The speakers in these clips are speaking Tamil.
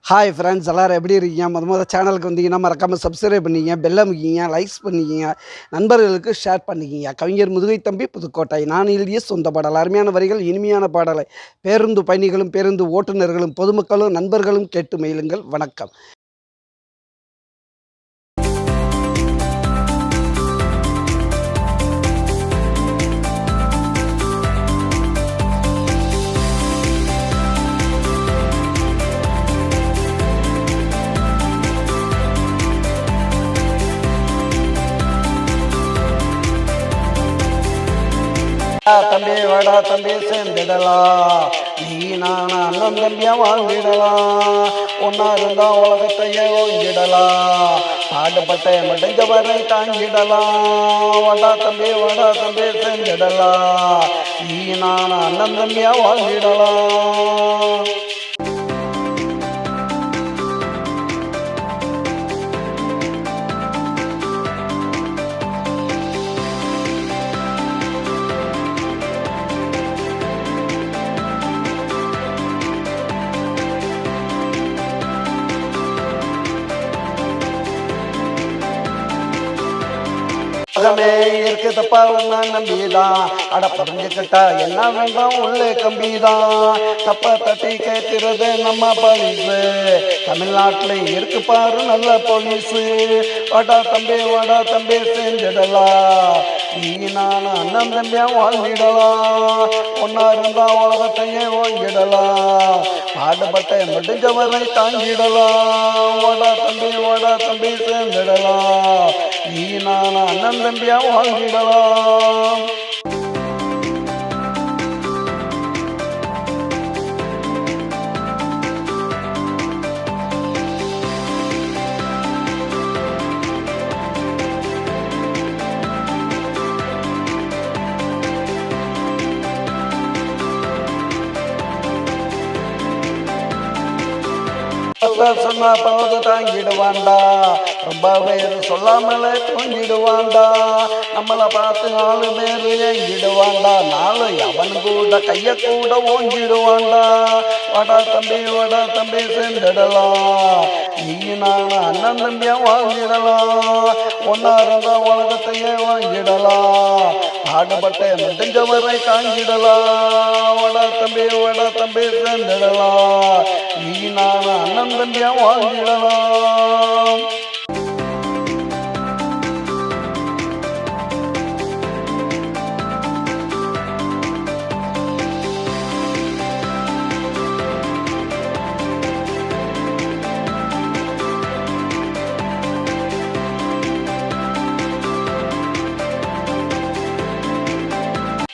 ஹாய் ஃப்ரெண்ட்ஸ் எல்லோரும் எப்படி இருக்கீங்க? மொதல் சேனலுக்கு வந்தீங்கன்னா மறக்காமல் சப்ஸ்கிரைப் பண்ணிக்கிங்க, பெல் அமுக்கிங்க, லைக்ஸ் பண்ணிக்கிங்க, நண்பர்களுக்கு ஷேர் பண்ணிக்கிங்க. கவிஞர் முதுகை தம்பி புதுக்கோட்டை. நான் எழுதிய சொந்த பாடல். அருமையான வரிகள், இனிமையான பாடலை பேருந்து பயணிகளும், பேருந்து ஓட்டுநர்களும், பொதுமக்களும், நண்பர்களும் கேட்டு மகிழுங்கள். வணக்கம். தம்பி வாடா தம்பி சேர்ந்துடலாம், நீ நான் அண்ணன் தம்பியா வாழ்ந்திடலாம், ஒன்னா இருந்தா உலகத்தையே ஓங்கிடலாம், பாடுபட்ட முடிஞ்ச வரை தாங்கிடலாம். வாடா தம்பி சேர்ந்துடலாம், நீ நான் அண்ணன் தம்பியா வாழ்ந்திடலாம். உலகமே இருக்குதப்பா உன்ன நம்பிதான், அட புரிஞ்சுக்கிட்டா என்ன வேண்டாம் உள்ளே கம்பிதான். தப்ப தட்டி கேட்கிறது நம்ம போலீஸு, தமிழ்நாட்டுல இருக்கு பாரு நல்ல போலீஸு. வாடா தம்பி செஞ்சிடலாம், நீ நான் அண்ணன் தம்பியா வாழ்ந்திடலாம், ஒன்னா இருந்தா உலகத்தையே ஓங்கிடலாம், பாடுபட்ட முடிஞ்ச வரை தாங்கிடலாம். வாடா தம்பி சேர்ந்துடலாம், நீ நான் அண்ணன் தம்பியா வாழ்ந்திடலாம். சொன்னா போது தாங்கிடுவாண்டா, ரொம்ப பேர் சொல்லாமலே தூங்கிடுவாண்டா, நம்மளை பார்த்து 4 பேர் ஏங்கிடுவாண்டா, 4 அவன் கூட கைய கூட ஓங்கிடுவாண்டா. வாடா தம்பி செஞ்சிடலாம், நீ நான் அண்ணன் தம்பியா வாங்கிடலாம், ஒன்னா இருந்தா உலகத்தையே வாங்கிடலாம், பாடுபட்ட முடிஞ்ச வரை தாங்கிடலாம். வாடா தம்பி செஞ்சிடலாம், நீ நான் அண்ணன் தம்பியா வாழ்ந்திடலாம்.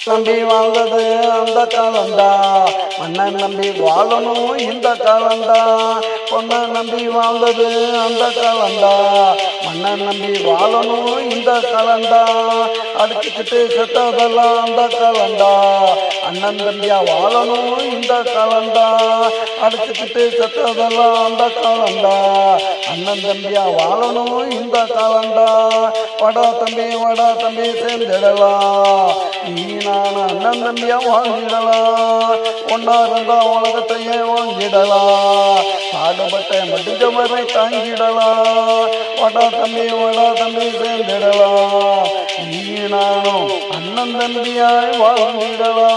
நம்பி வாழ்ந்தது அந்த காலந்தா, மன்னன் நம்பி வாழணும் இந்த காலந்தா, பொண்ணை நம்பி வாழ்ந்தது அந்த காலந்தா, மன்னன் நம்பி வாழணும் இந்த காலந்தா, அடிச்சுக்கிட்டு செத்ததெல்லாம் அந்த காலந்தா, அண்ணன் தம்பியா வாழணும் இந்த காலந்தா, அடிச்சுக்கிட்டு செத்ததெல்லாம் அந்த காலந்தா, அண்ணன் தம்பியா வாழணும் இந்த காலந்தா. வாடா தம்பி சேர்ந்துடலாம், நீ நான் அண்ணன் தம்பியா வாழ்ந்திடலாம், ஒன்னா இருந்தா உலகத்தையே வாங்கிடலாம், பாடுபட்ட முடிஞ்ச வரை தாங்கிடலாம். வாடா தம்பி சேர்ந்திடலாம், நீ நானும் அண்ணன் தம்பியாய் வாழ்ந்திடலாம்.